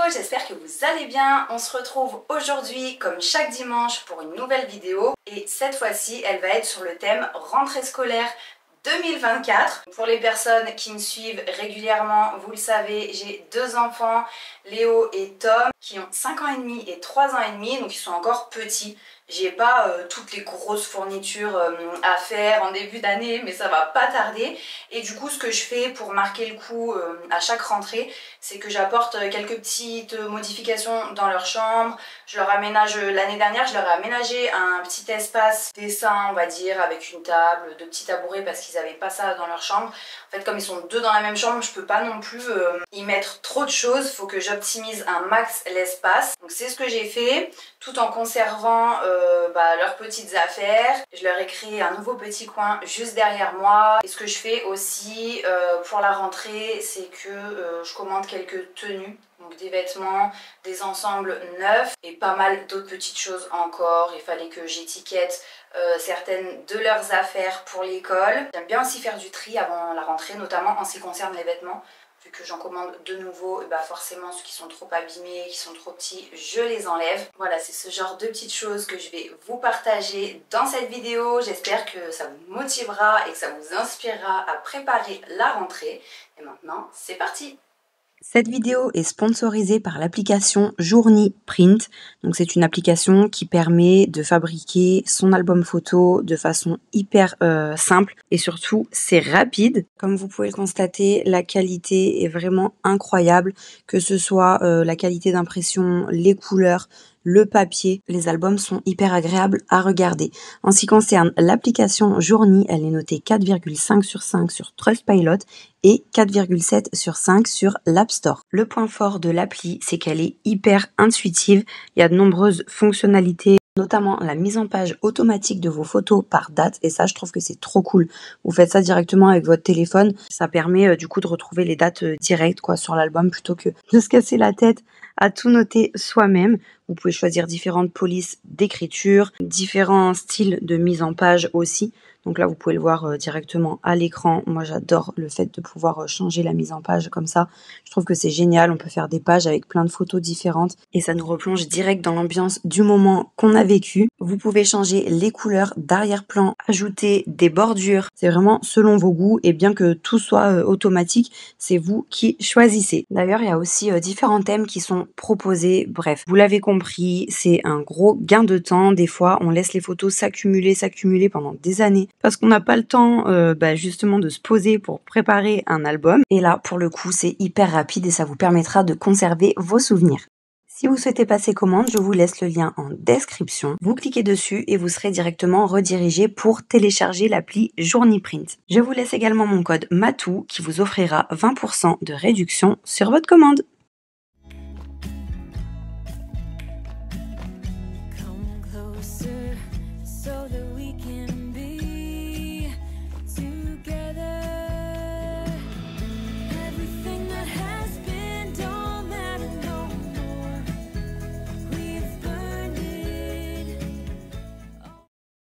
j'espère que vous allez bien. On se retrouve aujourd'hui comme chaque dimanche pour une nouvelle vidéo et cette fois-ci elle va être sur le thème rentrée scolaire 2024. Pour les personnes qui me suivent régulièrement, vous le savez, j'ai deux enfants, Léo et Tom, qui ont 5 ans et demi et 3 ans et demi, donc ils sont encore petits. J'ai pas toutes les grosses fournitures à faire en début d'année, mais ça va pas tarder. Et du coup, ce que je fais pour marquer le coup à chaque rentrée, c'est que j'apporte quelques petites modifications dans leur chambre. Je leur aménage, l'année dernière, je leur ai aménagé un petit espace dessin, on va dire, avec une table, deux petits tabourets parce qu'ils avaient pas ça dans leur chambre. En fait, comme ils sont deux dans la même chambre, je peux pas non plus y mettre trop de choses. Faut que j'optimise un max l'espace. Donc c'est ce que j'ai fait, tout en conservant leurs petites affaires. Je leur ai créé un nouveau petit coin juste derrière moi. Et ce que je fais aussi pour la rentrée, c'est que je commande quelques tenues. Donc des vêtements, des ensembles neufs et pas mal d'autres petites choses encore. Il fallait que j'étiquette certaines de leurs affaires pour l'école. J'aime bien aussi faire du tri avant la rentrée, notamment en ce qui concerne les vêtements. Vu que j'en commande de nouveau, et forcément ceux qui sont trop abîmés, qui sont trop petits, je les enlève. Voilà, c'est ce genre de petites choses que je vais vous partager dans cette vidéo. J'espère que ça vous motivera et que ça vous inspirera à préparer la rentrée. Et maintenant, c'est parti! Cette vidéo est sponsorisée par l'application Journey Print. Donc c'est une application qui permet de fabriquer son album photo de façon hyper simple et surtout c'est rapide. Comme vous pouvez le constater, la qualité est vraiment incroyable, que ce soit la qualité d'impression, les couleurs, le papier, les albums sont hyper agréables à regarder. En ce qui concerne l'application Journey, elle est notée 4,5 sur 5 sur Trustpilot et 4,7 sur 5 sur l'App Store. Le point fort de l'appli, c'est qu'elle est hyper intuitive. Il y a de nombreuses fonctionnalités, notamment la mise en page automatique de vos photos par date. Et ça, je trouve que c'est trop cool. Vous faites ça directement avec votre téléphone. Ça permet du coup de retrouver les dates directes sur l'album plutôt que de se casser la tête à tout noter soi-même. Vous pouvez choisir différentes polices d'écriture, différents styles de mise en page aussi. Donc là, vous pouvez le voir directement à l'écran. Moi, j'adore le fait de pouvoir changer la mise en page comme ça. Je trouve que c'est génial. On peut faire des pages avec plein de photos différentes et ça nous replonge direct dans l'ambiance du moment qu'on a vécu. Vous pouvez changer les couleurs d'arrière-plan, ajouter des bordures. C'est vraiment selon vos goûts et bien que tout soit automatique, c'est vous qui choisissez. D'ailleurs, il y a aussi différents thèmes qui sont proposés. Bref, vous l'avez compris, c'est un gros gain de temps. Des fois, on laisse les photos s'accumuler pendant des années parce qu'on n'a pas le temps justement de se poser pour préparer un album. Et là, pour le coup, c'est hyper rapide et ça vous permettra de conserver vos souvenirs. Si vous souhaitez passer commande, je vous laisse le lien en description. Vous cliquez dessus et vous serez directement redirigé pour télécharger l'appli Journey Print. Je vous laisse également mon code MATOU qui vous offrira 20% de réduction sur votre commande.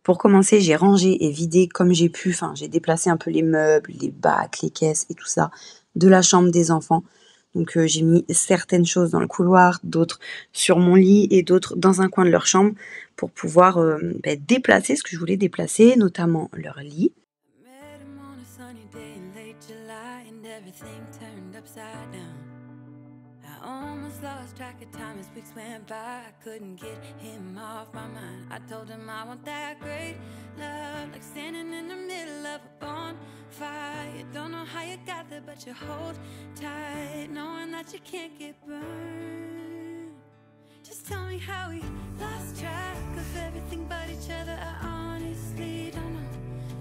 Pour commencer, j'ai rangé et vidé comme j'ai pu, j'ai déplacé un peu les meubles, les bacs, les caisses et tout ça de la chambre des enfants. Donc j'ai mis certaines choses dans le couloir, d'autres sur mon lit et d'autres dans un coin de leur chambre pour pouvoir déplacer ce que je voulais déplacer, notamment leur lit. Lost track of time as weeks went by. I couldn't get him off my mind. I told him I want that great love, like standing in the middle of a bonfire. You don't know how you got there, but you hold tight, knowing that you can't get burned. Just tell me how we lost track of everything but each other. I honestly don't know.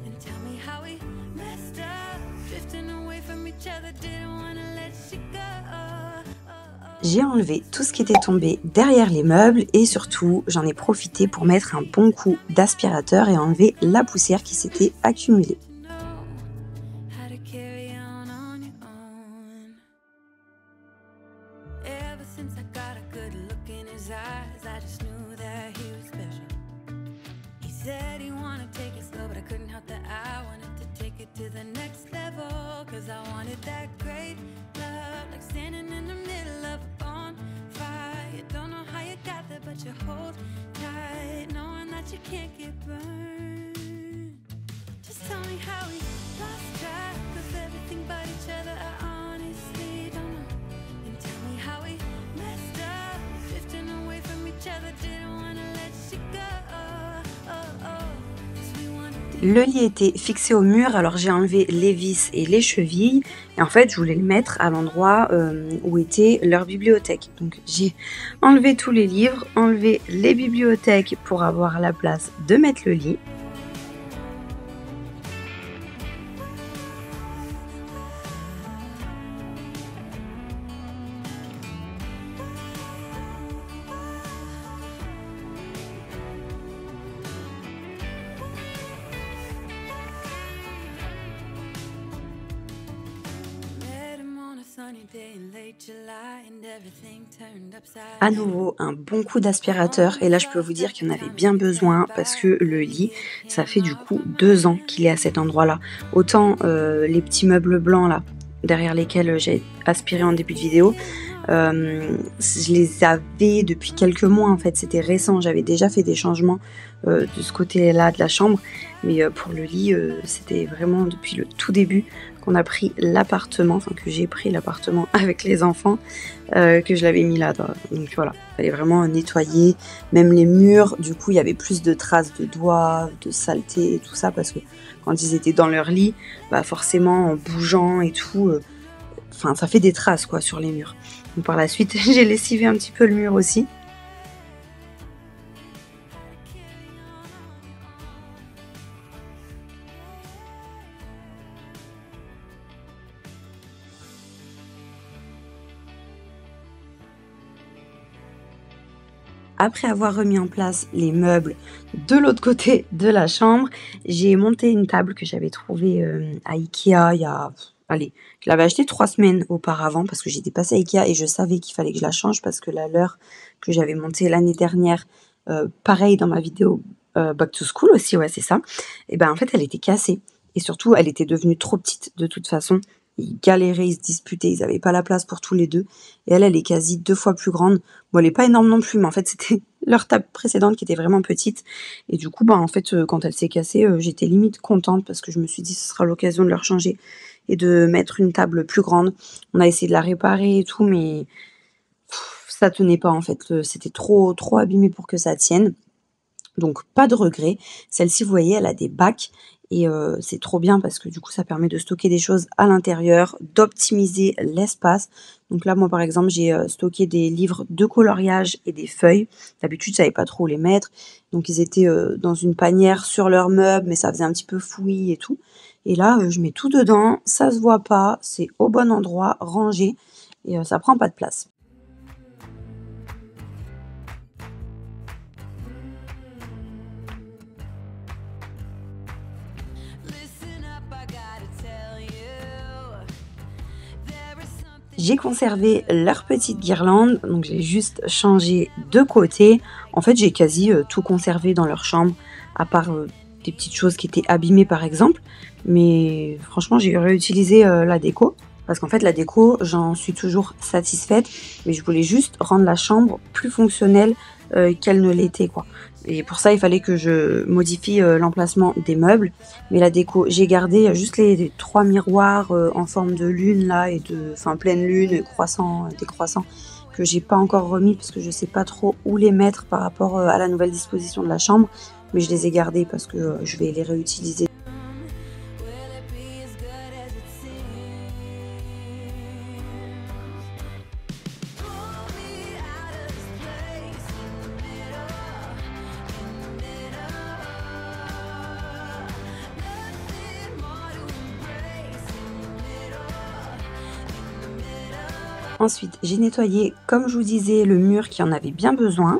And tell me how we messed up, drifting away from each other. Didn't wanna let you go. J'ai enlevé tout ce qui était tombé derrière les meubles et surtout j'en ai profité pour mettre un bon coup d'aspirateur et enlever la poussière qui s'était accumulée. that you hold tight, knowing that you can't get burned. Just tell me how we lost track of everything but each other. I honestly don't know. And tell me how we messed up, drifting away from each other. Didn't wanna let you go. Le lit était fixé au mur, alors j'ai enlevé les vis et les chevilles et en fait je voulais le mettre à l'endroit où était leur bibliothèque. Donc j'ai enlevé tous les livres, enlevé les bibliothèques pour avoir la place de mettre le lit. À nouveau un bon coup d'aspirateur et là je peux vous dire qu'il y en avait bien besoin parce que le lit ça fait du coup 2 ans qu'il est à cet endroit là. Autant les petits meubles blancs là derrière lesquels j'ai aspiré en début de vidéo, je les avais depuis quelques mois en fait, c'était récent, j'avais déjà fait des changements de ce côté là de la chambre, mais pour le lit c'était vraiment depuis le tout début qu'on a pris l'appartement, enfin que j'ai pris l'appartement avec les enfants, que je l'avais mis là, donc voilà, il fallait vraiment nettoyer, même les murs, du coup il y avait plus de traces de doigts, de saleté et tout ça, parce que quand ils étaient dans leur lit, bah forcément en bougeant et tout, enfin ça fait des traces quoi sur les murs. Donc par la suite j'ai lessivé un petit peu le mur aussi. Après avoir remis en place les meubles de l'autre côté de la chambre, j'ai monté une table que j'avais trouvée à Ikea il y a... Allez, je l'avais achetée 3 semaines auparavant parce que j'étais passée à Ikea et je savais qu'il fallait que je la change parce que la leur que j'avais montée l'année dernière, pareil dans ma vidéo Back to School aussi, ouais c'est ça, et ben en fait elle était cassée et surtout elle était devenue trop petite de toute façon. Ils galéraient, ils se disputaient, ils n'avaient pas la place pour tous les deux. Et elle est quasi 2 fois plus grande. Bon, elle est pas énorme non plus, mais en fait, c'était leur table précédente qui était vraiment petite. Et du coup, bah, en fait, quand elle s'est cassée, j'étais limite contente parce que je me suis dit, ce sera l'occasion de leur changer et de mettre une table plus grande. On a essayé de la réparer et tout, mais ça tenait pas, en fait. C'était trop abîmé pour que ça tienne. Donc, pas de regret. Celle-ci, vous voyez, elle a des bacs. Et c'est trop bien parce que du coup ça permet de stocker des choses à l'intérieur, d'optimiser l'espace. Donc là moi par exemple j'ai stocké des livres de coloriage et des feuilles. D'habitude je savais pas trop où les mettre. Donc ils étaient dans une panière sur leur meuble mais ça faisait un petit peu fouillis et tout. Et là je mets tout dedans, ça se voit pas, c'est au bon endroit, rangé et ça prend pas de place. J'ai conservé leur petite guirlande, donc j'ai juste changé de côté. En fait, j'ai quasi tout conservé dans leur chambre, à part des petites choses qui étaient abîmées par exemple. Mais franchement, j'ai réutilisé la déco, parce qu'en fait, la déco, j'en suis toujours satisfaite. Mais je voulais juste rendre la chambre plus fonctionnelle qu'elle ne l'était, quoi. Et pour ça, il fallait que je modifie l'emplacement des meubles. Mais la déco, j'ai gardé juste les 3 miroirs en forme de lune là, et enfin pleine lune, des croissants que j'ai pas encore remis parce que je sais pas trop où les mettre par rapport à la nouvelle disposition de la chambre. Mais je les ai gardés parce que je vais les réutiliser. Ensuite, j'ai nettoyé, comme je vous disais, le mur qui en avait bien besoin.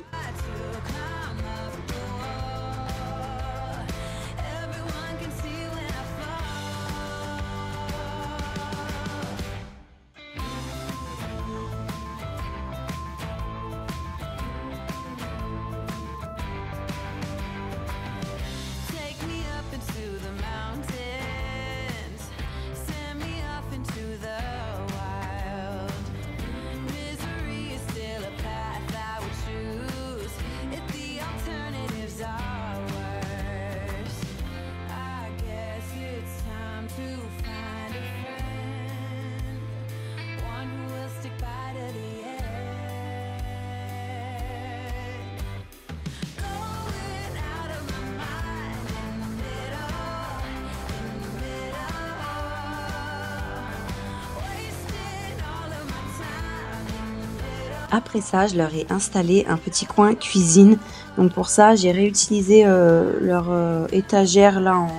Après ça, je leur ai installé un petit coin cuisine. Donc pour ça, j'ai réutilisé leur étagère là en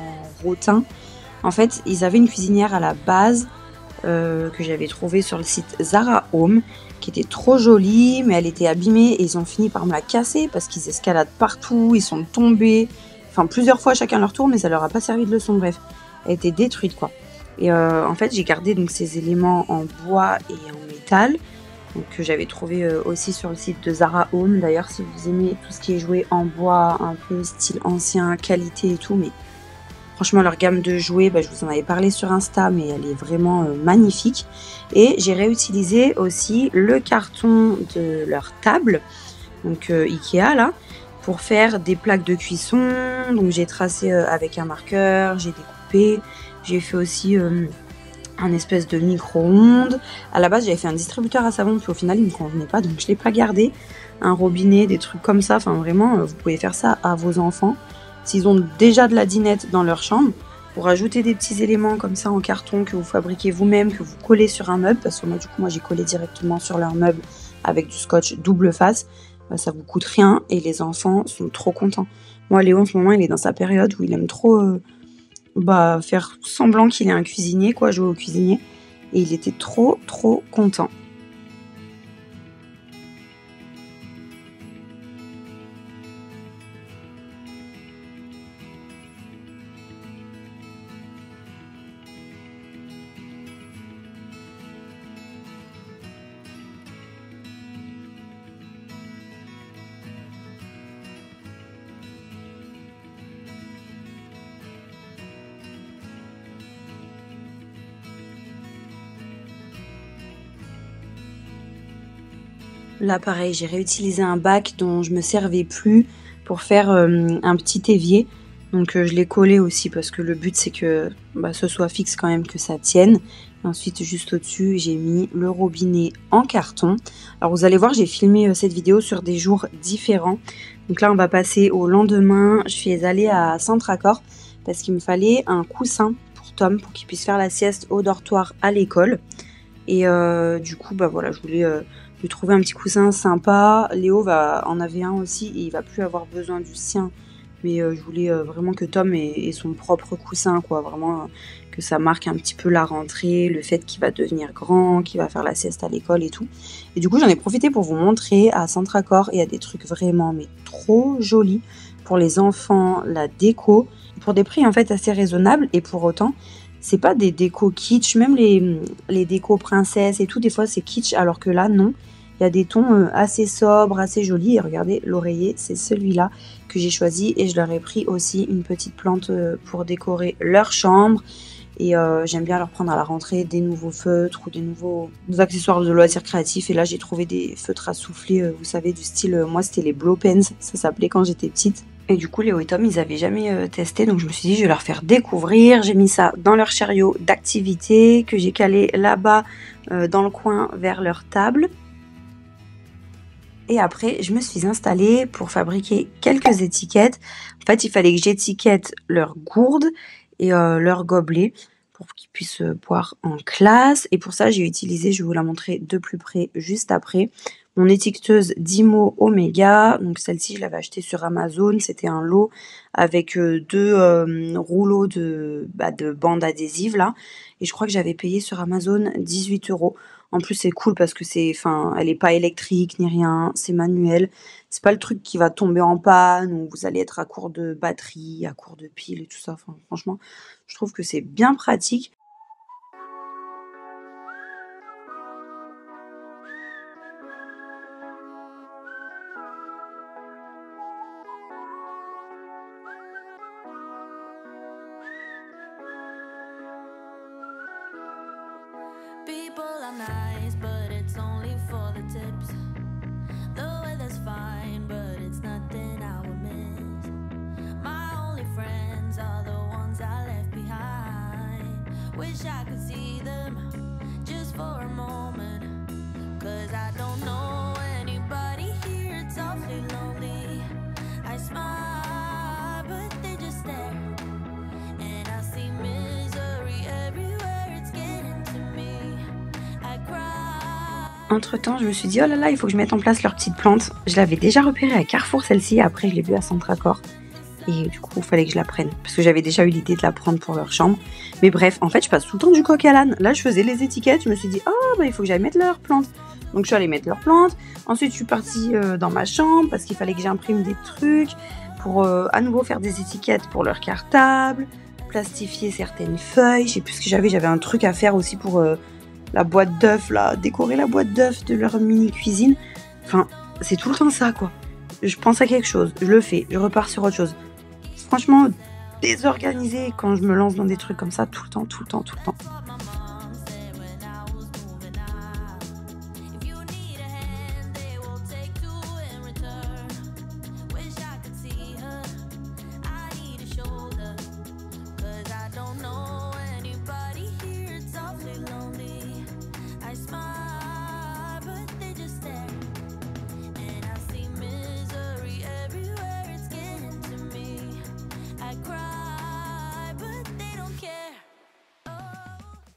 rotin. En fait, ils avaient une cuisinière à la base que j'avais trouvée sur le site Zara Home, qui était trop jolie, mais elle était abîmée et ils ont fini par me la casser parce qu'ils escaladent partout, ils sont tombés, enfin plusieurs fois chacun leur tour, mais ça leur a pas servi de leçon. Bref, elle était détruite quoi. Et en fait, j'ai gardé donc ces éléments en bois et en métal. Donc, que j'avais trouvé aussi sur le site de Zara Home. D'ailleurs, si vous aimez tout ce qui est jouet en bois, un peu style ancien, qualité et tout, mais franchement leur gamme de jouets, je vous en avais parlé sur Insta, mais elle est vraiment magnifique. Et j'ai réutilisé aussi le carton de leur table, donc Ikea là, pour faire des plaques de cuisson. Donc j'ai tracé avec un marqueur, j'ai découpé, j'ai fait aussi un espèce de micro-ondes. À la base, j'avais fait un distributeur à savon, puis au final, il me convenait pas, donc je l'ai pas gardé. Un robinet, des trucs comme ça. Enfin, vraiment, vous pouvez faire ça à vos enfants. S'ils ont déjà de la dinette dans leur chambre, pour ajouter des petits éléments comme ça en carton que vous fabriquez vous-même, que vous collez sur un meuble, parce que moi, j'ai collé directement sur leur meuble avec du scotch double face. Ça vous coûte rien et les enfants sont trop contents. Moi, Léo, en ce moment, il est dans sa période où il aime trop... faire semblant qu'il est un cuisinier, quoi, jouer au cuisinier. Et il était trop content. Là, pareil, j'ai réutilisé un bac dont je me servais plus pour faire un petit évier. Donc, je l'ai collé aussi parce que le but, c'est que ce soit fixe quand même, que ça tienne. Et ensuite, juste au-dessus, j'ai mis le robinet en carton. Alors, vous allez voir, j'ai filmé cette vidéo sur des jours différents. Donc là, on va passer au lendemain. Je suis allée à Centracor parce qu'il me fallait un coussin pour Tom, pour qu'il puisse faire la sieste au dortoir à l'école. Et du coup, voilà, je voulais... lui trouver un petit coussin sympa. Léo en avait un aussi et il va plus avoir besoin du sien. Mais je voulais vraiment que Tom ait son propre coussin, quoi. Vraiment que ça marque un petit peu la rentrée, le fait qu'il va devenir grand, qu'il va faire la sieste à l'école et tout. Et du coup, j'en ai profité pour vous montrer à Centracor. Il y a des trucs vraiment mais trop jolis pour les enfants, la déco, pour des prix en fait assez raisonnables. Et pour autant, c'est pas des décos kitsch, même les décos princesses et tout, des fois c'est kitsch, alors que là, non. Il y a des tons assez sobres, assez jolis. Et regardez, l'oreiller, c'est celui-là que j'ai choisi. Et je leur ai pris aussi une petite plante pour décorer leur chambre. Et j'aime bien leur prendre à la rentrée des nouveaux feutres ou des nouveaux accessoires de loisirs créatifs. Et là, j'ai trouvé des feutres à souffler, vous savez, du style... moi, c'était les Blow Pens, ça s'appelait quand j'étais petite. Et du coup, Léo et Tom, ils n'avaient jamais testé. Donc, je me suis dit, je vais leur faire découvrir. J'ai mis ça dans leur chariot d'activité que j'ai calé là-bas dans le coin vers leur table. Et après, je me suis installée pour fabriquer quelques étiquettes. En fait, il fallait que j'étiquette leurs gourdes et leurs gobelets pour qu'ils puissent boire en classe. Et pour ça, j'ai utilisé, je vais vous la montrer de plus près juste après, mon étiqueteuse Dymo Omega. Donc celle-ci, je l'avais achetée sur Amazon. C'était un lot avec deux rouleaux de bandes adhésives là. Et je crois que j'avais payé sur Amazon 18 €. En plus, c'est cool parce que elle est pas électrique ni rien, c'est manuel. C'est pas le truc qui va tomber en panne ou vous allez être à court de batterie, à court de piles et tout ça. Enfin, franchement, je trouve que c'est bien pratique. People are nice, but it's only for the tips. The weather's fine, but it's nothing I would miss. My only friends are the ones I left behind. Wish I could see them just for a moment, 'cause I don't know anybody here, it's awfully lonely. I smile, but they just stare, and I see misery everywhere, it's getting to me. I cry Entre temps, je me suis dit, oh là là, il faut que je mette en place leur petite plante. Je l'avais déjà repérée à Carrefour, celle-ci. Après, je l'ai vue à Centracor. Et du coup, il fallait que je la prenne. Parce que j'avais déjà eu l'idée de la prendre pour leur chambre. Mais bref, en fait, je passe tout le temps du coq à l'âne. Là, je faisais les étiquettes. Je me suis dit, oh, bah, il faut que j'aille mettre leur plante. Donc, je suis allée mettre leur plante. Ensuite, je suis partie dans ma chambre parce qu'il fallait que j'imprime des trucs pour à nouveau faire des étiquettes pour leur cartable, plastifier certaines feuilles. Je sais plus ce que j'avais un truc à faire aussi pour la boîte d'œufs, là, décorer la boîte d'œufs de leur mini cuisine. Enfin, c'est tout le temps ça, quoi. Je pense à quelque chose, je le fais, je repars sur autre chose. Franchement, désorganisé quand je me lance dans des trucs comme ça tout le temps.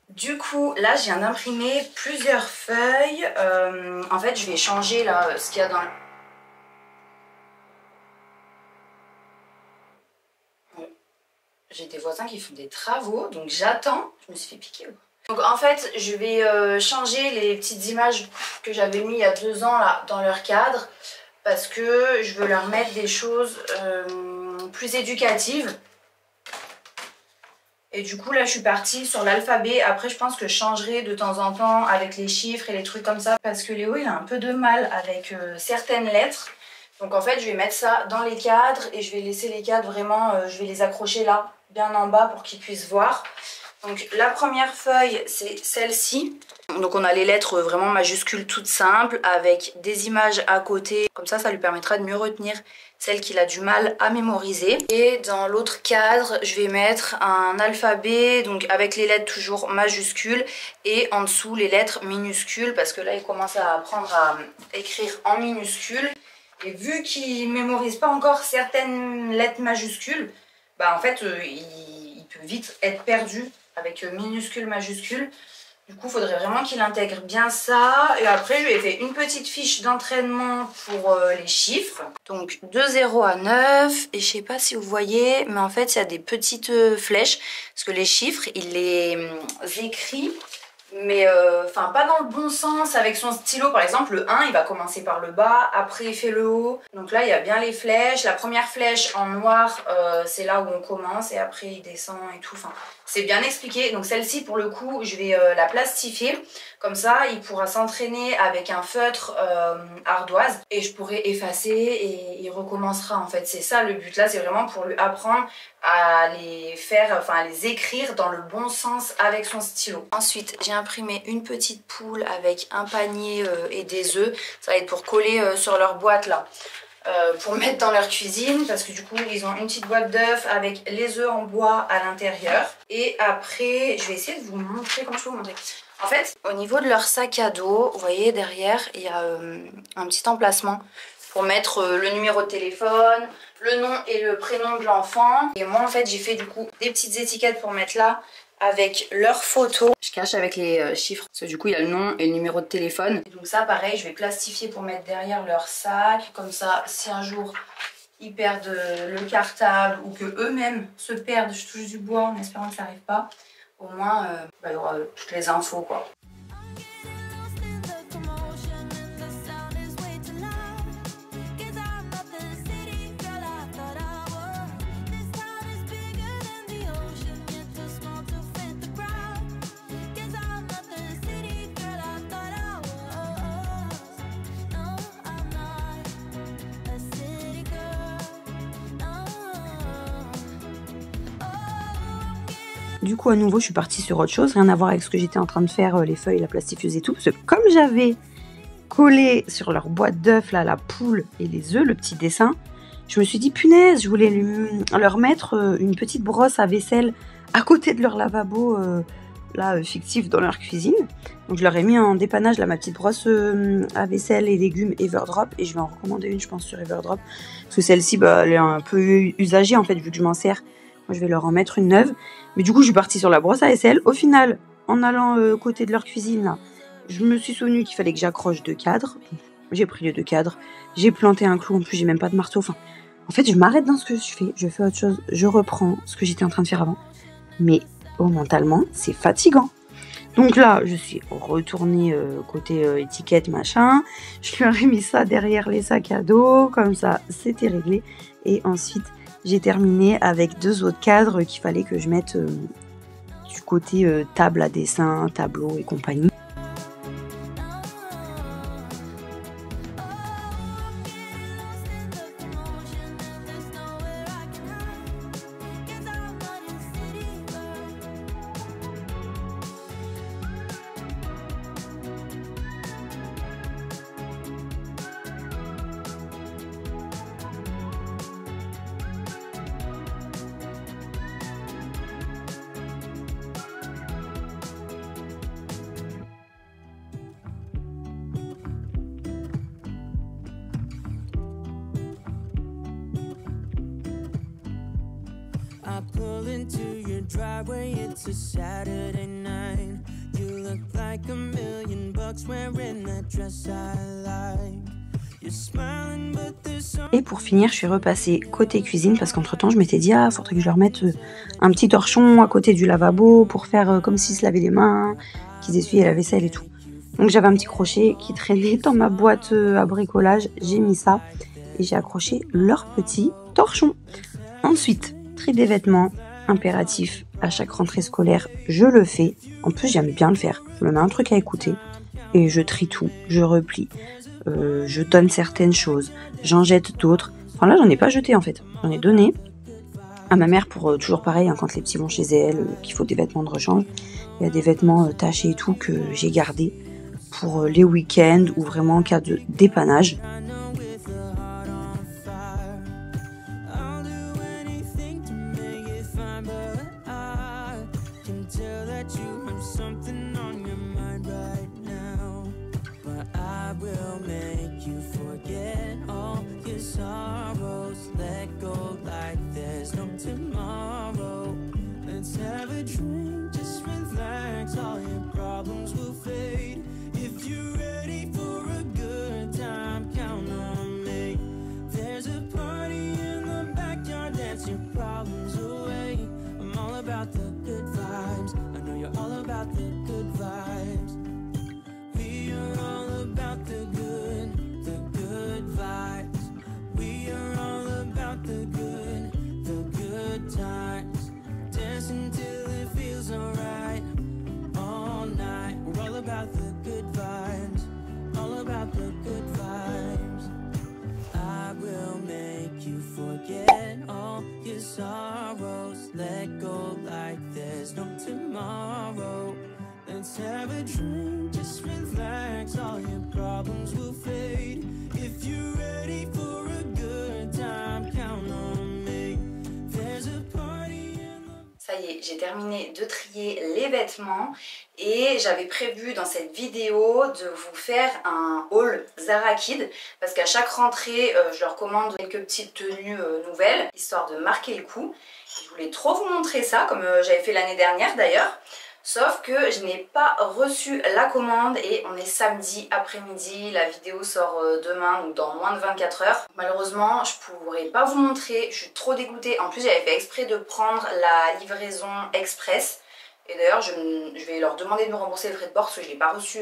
Du coup, là, je viens d'imprimer plusieurs feuilles. En fait, je vais changer là ce qu'il y a dans... J'ai des voisins qui font des travaux, donc j'attends. Je me suis fait piquer. Donc en fait, je vais changer les petites images que j'avais mis il y a 2 ans là, dans leur cadre. Parce que je veux leur mettre des choses plus éducatives. Et du coup, là, je suis partie sur l'alphabet. Après, je pense que je changerai de temps en temps avec les chiffres et les trucs comme ça. Parce que Léo, il a un peu de mal avec certaines lettres. Donc, en fait, je vais mettre ça dans les cadres. Et je vais laisser les cadres vraiment, je vais les accrocher là, bien en bas pour qu'ils puissent voir. Donc, la première feuille, c'est celle-ci. Donc, on a les lettres vraiment majuscules toutes simples avec des images à côté. Comme ça lui permettra de mieux retenir celle qu'il a du mal à mémoriser. Et dans l'autre cadre, je vais mettre un alphabet, donc avec les lettres toujours majuscules et en dessous les lettres minuscules parce que là, il commence à apprendre à écrire en minuscules. Et vu qu'il ne mémorise pas encore certaines lettres majuscules, bah en fait, il peut vite être perdu avec minuscules, majuscules. Du coup, il faudrait vraiment qu'il intègre bien ça. Et après, je lui ai fait une petite fiche d'entraînement pour les chiffres. Donc, de 0 à 9. Et je sais pas si vous voyez, mais en fait, il y a des petites flèches. Parce que les chiffres, il les écrit, mais enfin pas dans le bon sens. Avec son stylo, par exemple, le 1, il va commencer par le bas. Après, il fait le haut. Donc là, il y a bien les flèches. La première flèche en noir, c'est là où on commence. Et après, il descend et tout. Enfin, c'est bien expliqué. Donc celle-ci, pour le coup, je vais la plastifier. Comme ça, il pourra s'entraîner avec un feutre ardoise. Et je pourrai effacer et il recommencera en fait. C'est ça le but là, c'est vraiment pour lui apprendre à les faire, enfin à les écrire dans le bon sens avec son stylo. Ensuite, j'ai imprimé une petite poule avec un panier et des œufs. Ça va être pour coller sur leur boîte là. Pour mettre dans leur cuisine parce que du coup ils ont une petite boîte d'œufs avec les œufs en bois à l'intérieur. Et après je vais essayer de vous montrer, comment je peux vous montrer. En fait au niveau de leur sac à dos, vous voyez derrière il y a un petit emplacement pour mettre le numéro de téléphone, le nom et le prénom de l'enfant. Et moi en fait j'ai fait du coup des petites étiquettes pour mettre là avec leurs photos. Je cache avec les chiffres parce que du coup il y a le nom et le numéro de téléphone. Et donc ça pareil, je vais plastifier pour mettre derrière leur sac. Comme ça, si un jour ils perdent le cartable ou que eux-mêmes se perdent, je touche du bois en espérant que ça n'arrive pas, au moins il y aura toutes les infos quoi. Du coup, à nouveau, je suis partie sur autre chose, rien à voir avec ce que j'étais en train de faire, les feuilles, la plastifieuse et tout. Parce que comme j'avais collé sur leur boîte d'œufs, là, la poule et les œufs, le petit dessin, je me suis dit, punaise, je voulais leur mettre une petite brosse à vaisselle à côté de leur lavabo, là, fictif dans leur cuisine. Donc, je leur ai mis en dépannage, là, ma petite brosse à vaisselle et légumes Everdrop. Et je vais en recommander une, je pense, sur Everdrop. Parce que celle-ci, bah, elle est un peu usagée, en fait, vu que je m'en sers. Moi, je vais leur en mettre une neuve. Mais du coup, je suis partie sur la brosse à vaisselle. Au final, en allant côté de leur cuisine, là, je me suis souvenu qu'il fallait que j'accroche 2 cadres. J'ai pris les 2 cadres, j'ai planté un clou, en plus j'ai même pas de marteau. Enfin, en fait, je m'arrête dans ce que je fais autre chose, je reprends ce que j'étais en train de faire avant. Mais mentalement, c'est fatigant. Donc là, je suis retournée côté étiquette, machin. Je leur ai mis ça derrière les sacs à dos, comme ça, c'était réglé. Et ensuite, j'ai terminé avec 2 autres cadres qu'il fallait que je mette du côté table à dessin, tableau et compagnie. I pull into your driveway, it's a Saturday night. You look like $1,000,000 wearing that dress I like. You're smiling but there's some... Et pour finir, je suis repassée côté cuisine parce qu'entre temps, je m'étais dit, ah, faudrait que je leur mette un petit torchon à côté du lavabo pour faire comme s'ils se lavaient les mains, qu'ils essuyaient la vaisselle et tout. Donc j'avais un petit crochet qui traînait dans ma boîte à bricolage, j'ai mis ça et j'ai accroché leur petit torchon. Ensuite, tri des vêtements, impératif, à chaque rentrée scolaire, je le fais. En plus, j'aime bien le faire. Je me mets un truc à écouter et je trie tout, je replie. Je donne certaines choses, j'en jette d'autres. Enfin là, j'en ai pas jeté en fait. J'en ai donné à ma mère pour toujours pareil, hein, quand les petits vont chez elle, qu'il faut des vêtements de rechange. Il y a des vêtements tachés et tout que j'ai gardés pour les week-ends ou vraiment en cas de dépannage. Let's have a drink, just relax, all your problems will fade. If you're ready for a good time, count on me. There's a party in the... Ça y est, j'ai terminé de trier les vêtements et j'avais prévu dans cette vidéo de vous faire un haul Zara Kids parce qu'à chaque rentrée, je leur commande quelques petites tenues nouvelles, histoire de marquer le coup. Je voulais trop vous montrer ça, comme j'avais fait l'année dernière d'ailleurs. Sauf que je n'ai pas reçu la commande et on est samedi après-midi, la vidéo sort demain, donc dans moins de 24 heures. Malheureusement, je pourrais pas vous montrer, je suis trop dégoûtée. En plus, j'avais fait exprès de prendre la livraison express. Et d'ailleurs, je vais leur demander de me rembourser les frais de port parce que je ne l'ai pas reçu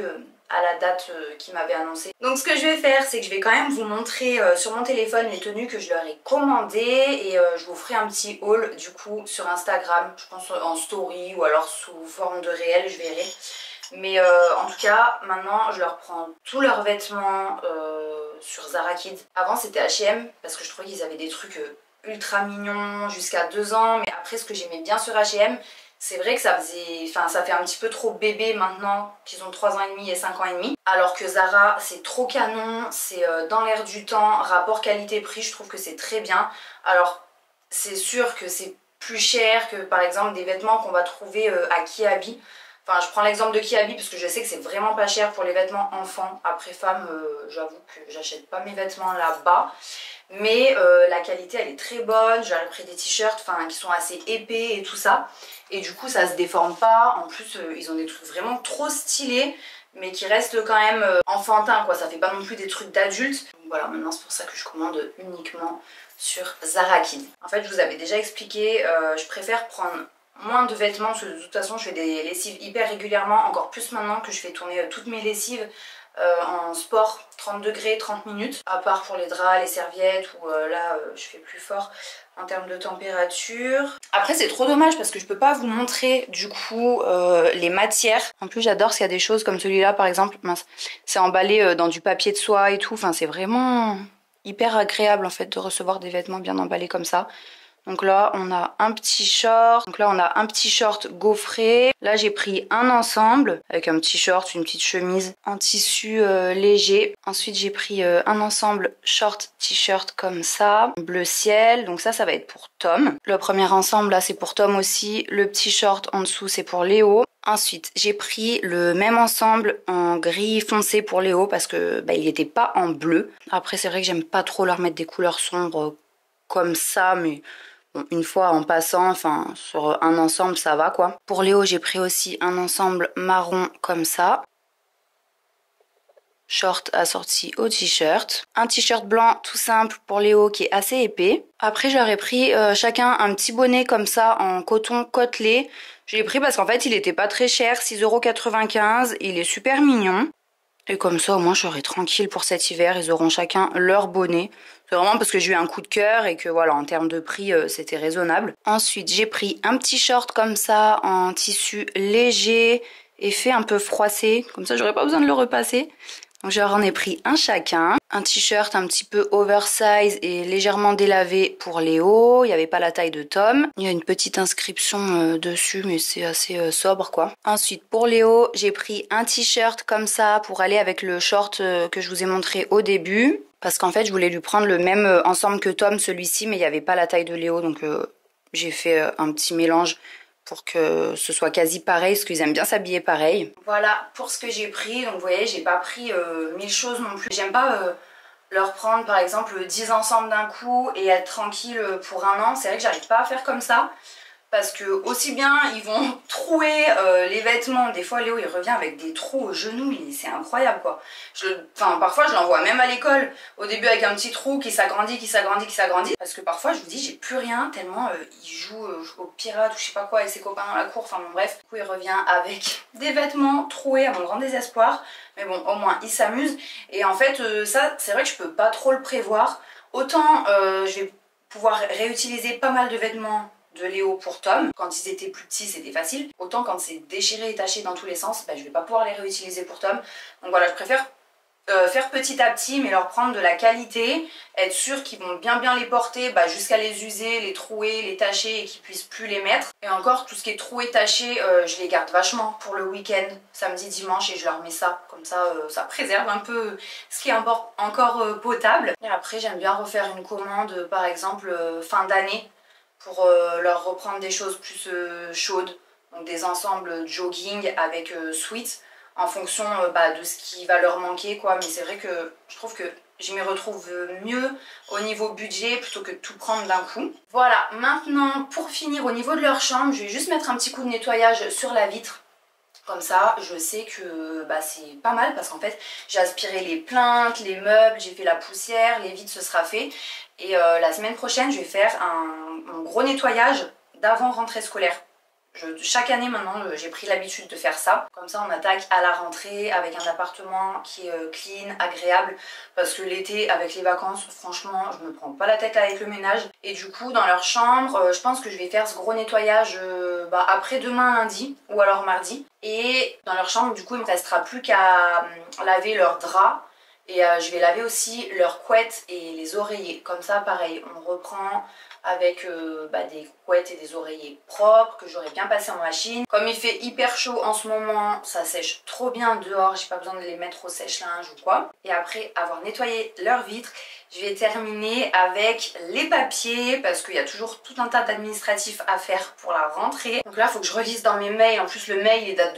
à la date qu'ils m'avaient annoncé. Donc ce que je vais faire, c'est que je vais quand même vous montrer sur mon téléphone les tenues que je leur ai commandées et je vous ferai un petit haul du coup sur Instagram, je pense en story ou alors sous forme de réel, je verrai. Mais en tout cas, maintenant je leur prends tous leurs vêtements sur Zara Kids. Avant c'était H&M parce que je trouvais qu'ils avaient des trucs ultra mignons jusqu'à 2 ans. Mais après, ce que j'aimais bien sur H&M, c'est vrai que ça fait un petit peu trop bébé maintenant qu'ils ont 3 ans et demi et 5 ans et demi. Alors que Zara, c'est trop canon, c'est dans l'air du temps, rapport qualité-prix, je trouve que c'est très bien. Alors, c'est sûr que c'est plus cher que par exemple des vêtements qu'on va trouver à Kiabi. Enfin, je prends l'exemple de Kiabi parce que je sais que c'est vraiment pas cher pour les vêtements enfants. Après femme, j'avoue que j'achète pas mes vêtements là-bas. Mais la qualité elle est très bonne, j'ai pris des t-shirts qui sont assez épais et tout ça. Et du coup ça se déforme pas, en plus ils ont des trucs vraiment trop stylés. mais qui reste quand même enfantin quoi, ça fait pas non plus des trucs d'adultes. Voilà, maintenant c'est pour ça que je commande uniquement sur Zara Kids. En fait, je vous avais déjà expliqué, je préfère prendre moins de vêtements parce que de toute façon je fais des lessives hyper régulièrement, encore plus maintenant que je fais tourner toutes mes lessives en sport 30 degrés 30 minutes, à part pour les draps, les serviettes où là je fais plus fort en termes de température. Après c'est trop dommage parce que je peux pas vous montrer du coup les matières. En plus j'adore parce qu'il y a des choses comme celui-là par exemple, c'est emballé dans du papier de soie et tout, enfin c'est vraiment hyper agréable en fait de recevoir des vêtements bien emballés comme ça. Donc là on a un petit short, gaufré. Là j'ai pris un ensemble avec un petit short, une petite chemise en tissu léger. Ensuite j'ai pris un ensemble short t-shirt comme ça, bleu ciel. Donc ça va être pour Tom. Le premier ensemble là c'est pour Tom aussi. Le petit short en dessous c'est pour Léo. Ensuite j'ai pris le même ensemble en gris foncé pour Léo parce que il n'était pas en bleu. Après c'est vrai que j'aime pas trop leur mettre des couleurs sombres comme ça, mais bon, une fois en passant, enfin sur un ensemble ça va quoi. Pour Léo j'ai pris aussi un ensemble marron comme ça. Short assorti au t-shirt. Un t-shirt blanc tout simple pour Léo qui est assez épais. Après j'aurais pris chacun un petit bonnet comme ça en coton côtelé. Je l'ai pris parce qu'en fait il était pas très cher, 6,95 €. Il est super mignon. Et comme ça au moins je serai tranquille pour cet hiver, ils auront chacun leur bonnet. C'est vraiment parce que j'ai eu un coup de cœur et que voilà en termes de prix c'était raisonnable. Ensuite j'ai pris un petit short comme ça en tissu léger, effet un peu froissé, comme ça j'aurais pas besoin de le repasser. Donc j'en ai pris un chacun. Un t-shirt un petit peu oversize et légèrement délavé pour Léo. Il n'y avait pas la taille de Tom. Il y a une petite inscription dessus mais c'est assez sobre quoi. Ensuite pour Léo j'ai pris un t-shirt comme ça pour aller avec le short que je vous ai montré au début. Parce qu'en fait je voulais lui prendre le même ensemble que Tom celui-ci mais il n'y avait pas la taille de Léo donc j'ai fait un petit mélange pour que ce soit quasi pareil, parce qu'ils aiment bien s'habiller pareil. Voilà pour ce que j'ai pris, donc vous voyez j'ai pas pris 1000 choses non plus. J'aime pas leur prendre par exemple 10 ensembles d'un coup et être tranquille pour un an. C'est vrai que j'arrive pas à faire comme ça. Parce que aussi bien ils vont trouer les vêtements, des fois Léo il revient avec des trous aux genoux, c'est incroyable quoi. Parfois je l'envoie même à l'école au début avec un petit trou qui s'agrandit, parce que parfois je vous dis j'ai plus rien tellement il joue au pirate ou je sais pas quoi avec ses copains dans la cour, enfin bon bref. Du coup il revient avec des vêtements troués à mon grand désespoir, mais bon au moins il s'amuse. Et en fait ça c'est vrai que je peux pas trop le prévoir, autant je vais pouvoir réutiliser pas mal de vêtements de Léo pour Tom. Quand ils étaient plus petits c'était facile, autant quand c'est déchiré et taché dans tous les sens, je vais pas pouvoir les réutiliser pour Tom. Donc voilà, je préfère faire petit à petit mais leur prendre de la qualité, être sûr qu'ils vont bien les porter jusqu'à les user, les trouer, les tacher et qu'ils puissent plus les mettre. Et encore tout ce qui est troué, taché, je les garde vachement pour le week-end, samedi, dimanche, et je leur mets ça, comme ça ça préserve un peu ce qui est encore potable. Et après j'aime bien refaire une commande par exemple fin d'année pour leur reprendre des choses plus chaudes, donc des ensembles jogging avec sweats en fonction de ce qui va leur manquer quoi. Mais c'est vrai que je trouve que je m'y retrouve mieux au niveau budget plutôt que de tout prendre d'un coup. Voilà, maintenant pour finir au niveau de leur chambre, je vais juste mettre un petit coup de nettoyage sur la vitre. Comme ça, je sais que c'est pas mal parce qu'en fait, j'ai aspiré les plinthes, les meubles, j'ai fait la poussière, les vitres ce sera fait. Et la semaine prochaine, je vais faire un gros nettoyage d'avant rentrée scolaire. Chaque année maintenant, j'ai pris l'habitude de faire ça. Comme ça, on attaque à la rentrée avec un appartement qui est clean, agréable. Parce que l'été, avec les vacances, franchement, je me prends pas la tête avec le ménage. Et du coup, dans leur chambre, je pense que je vais faire ce gros nettoyage après-demain lundi ou alors mardi. Et dans leur chambre, du coup, il me restera plus qu'à laver leurs draps. Et je vais laver aussi leurs couettes et les oreillers. Comme ça, pareil, on reprend avec des couettes et des oreillers propres que j'aurais bien passé en machine. Comme il fait hyper chaud en ce moment, ça sèche trop bien dehors. J'ai pas besoin de les mettre au sèche-linge ou quoi. Et après avoir nettoyé leurs vitres, je vais terminer avec les papiers parce qu'il y a toujours tout un tas d'administratifs à faire pour la rentrée. Donc là, il faut que je relise dans mes mails. En plus, le mail, il date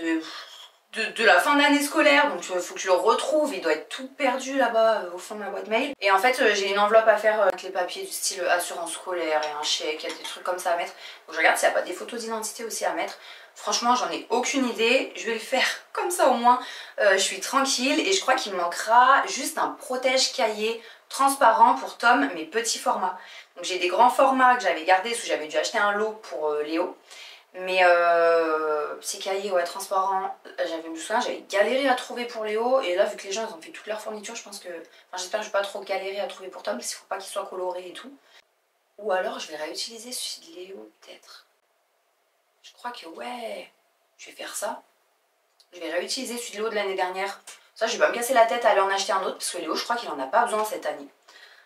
de la fin d'année scolaire, donc il faut que je le retrouve, il doit être tout perdu là-bas au fond de ma boîte mail. Et en fait j'ai une enveloppe à faire avec les papiers du style assurance scolaire et un chèque, il y a des trucs comme ça à mettre. Donc je regarde s'il n'y a pas des photos d'identité aussi à mettre. Franchement, j'en ai aucune idée. Je vais le faire comme ça au moins. Je suis tranquille et je crois qu'il me manquera juste un protège-cahier transparent pour Tom, mais petit format. Donc j'ai des grands formats que j'avais gardés, parce que j'avais dû acheter un lot pour Léo. Mais ces cahiers transparents, je me souviens, j'avais galéré à trouver pour Léo. Et là, vu que les gens ils ont fait toute leur fourniture, je pense que... Enfin, j'espère que je vais pas trop galérer à trouver pour Tom, parce qu'il faut pas qu'il soit coloré et tout. Ou alors, je vais réutiliser celui de Léo, peut-être. Je crois que ouais, je vais faire ça. Je vais réutiliser celui de Léo de l'année dernière. Ça, je vais pas me casser la tête à aller en acheter un autre, parce que Léo, je crois qu'il en a pas besoin cette année.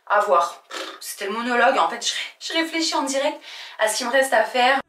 À voir. C'était le monologue, en fait, je réfléchis en direct à ce qu'il me reste à faire.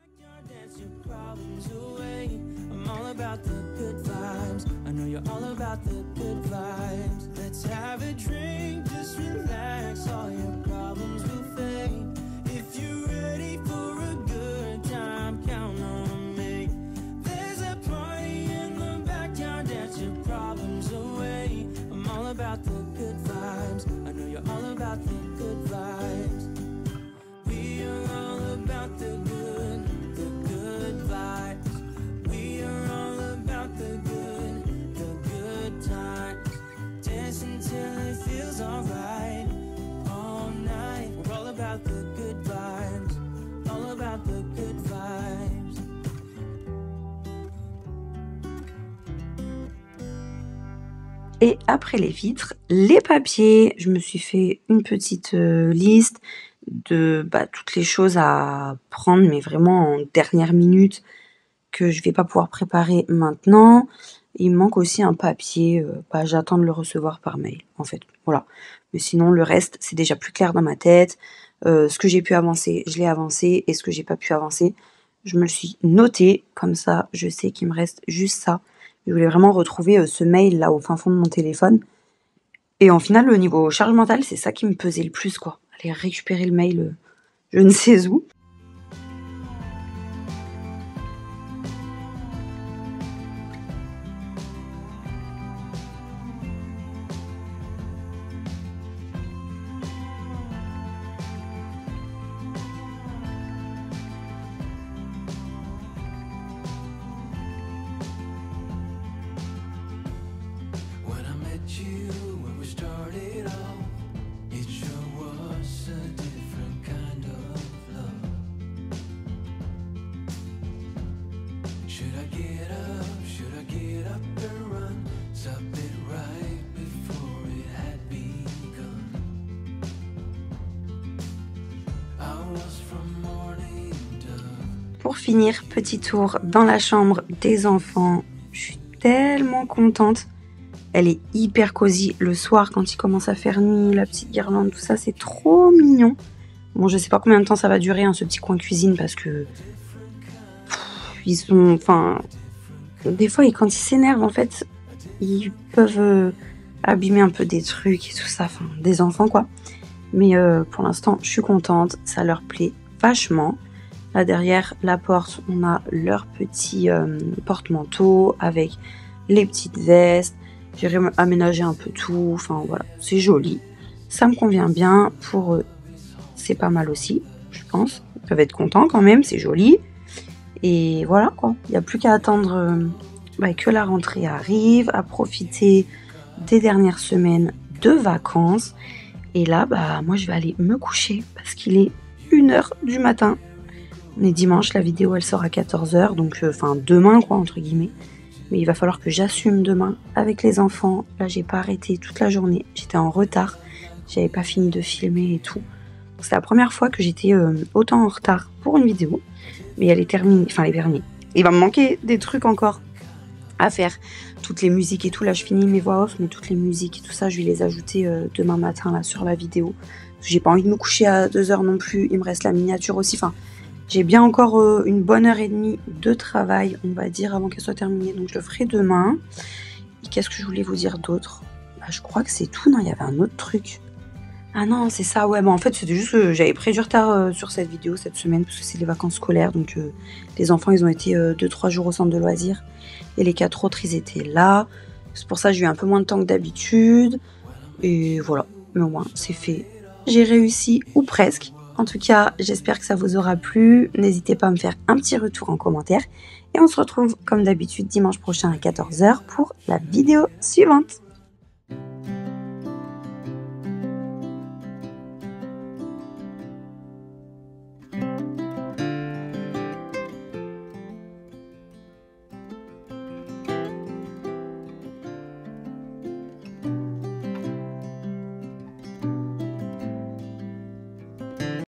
Et après les vitres, les papiers, je me suis fait une petite liste de toutes les choses à prendre, mais vraiment en dernière minute, que je vais pas pouvoir préparer maintenant. Il me manque aussi un papier, j'attends de le recevoir par mail, en fait, voilà. Mais sinon, le reste, c'est déjà plus clair dans ma tête. Ce que j'ai pu avancer, je l'ai avancé, et ce que j'ai pas pu avancer, je me le suis noté, comme ça, je sais qu'il me reste juste ça. Je voulais vraiment retrouver ce mail là au fin fond de mon téléphone. Et en final, le niveau charge mentale, c'est ça qui me pesait le plus, quoi. Aller récupérer le mail, je ne sais où. Pour finir, petit tour dans la chambre des enfants. Je suis tellement contente. Elle est hyper cosy le soir quand il commence à faire nuit, la petite guirlande, tout ça, c'est trop mignon. Bon, je sais pas combien de temps ça va durer, ce petit coin cuisine, parce que... ils sont... Enfin... Des fois, quand ils s'énervent, en fait, ils peuvent abîmer un peu des trucs et tout ça, des enfants, quoi. Mais pour l'instant, je suis contente, ça leur plaît vachement. Là derrière la porte, on a leur petit porte-manteau avec les petites vestes. J'ai aménagé un peu tout, voilà, c'est joli. Ça me convient bien, pour eux, c'est pas mal aussi, je pense. Ils peuvent être contents quand même, c'est joli. Et voilà quoi, il n'y a plus qu'à attendre que la rentrée arrive, à profiter des dernières semaines de vacances. Et là, moi je vais aller me coucher parce qu'il est 1h du matin. On est dimanche, la vidéo elle sort à 14h, donc demain quoi, entre guillemets. Mais il va falloir que j'assume demain avec les enfants. Là j'ai pas arrêté toute la journée, j'étais en retard, j'avais pas fini de filmer et tout. C'est la première fois que j'étais autant en retard pour une vidéo. Mais elle est terminée, elle est terminée. Il va me manquer des trucs encore à faire. Toutes les musiques et tout, là je finis mes voix off, mais toutes les musiques et tout ça, je vais les ajouter demain matin là sur la vidéo. J'ai pas envie de me coucher à 2h non plus, il me reste la miniature aussi. J'ai bien encore une bonne heure et demie de travail, on va dire, avant qu'elle soit terminée. Donc je le ferai demain. Et qu'est-ce que je voulais vous dire d'autre ? Je crois que c'est tout. Non, il y avait un autre truc. Ah non, c'est ça, ouais. En fait, c'était juste que j'avais pris du retard sur cette vidéo cette semaine, parce que c'est les vacances scolaires. Donc les enfants, ils ont été 2-3 jours au centre de loisirs. Et les 4 autres, ils étaient là. C'est pour ça que j'ai eu un peu moins de temps que d'habitude. Et voilà. Mais au moins, c'est fait. J'ai réussi, ou presque. En tout cas, j'espère que ça vous aura plu. N'hésitez pas à me faire un petit retour en commentaire. Et on se retrouve comme d'habitude dimanche prochain à 14 h pour la vidéo suivante.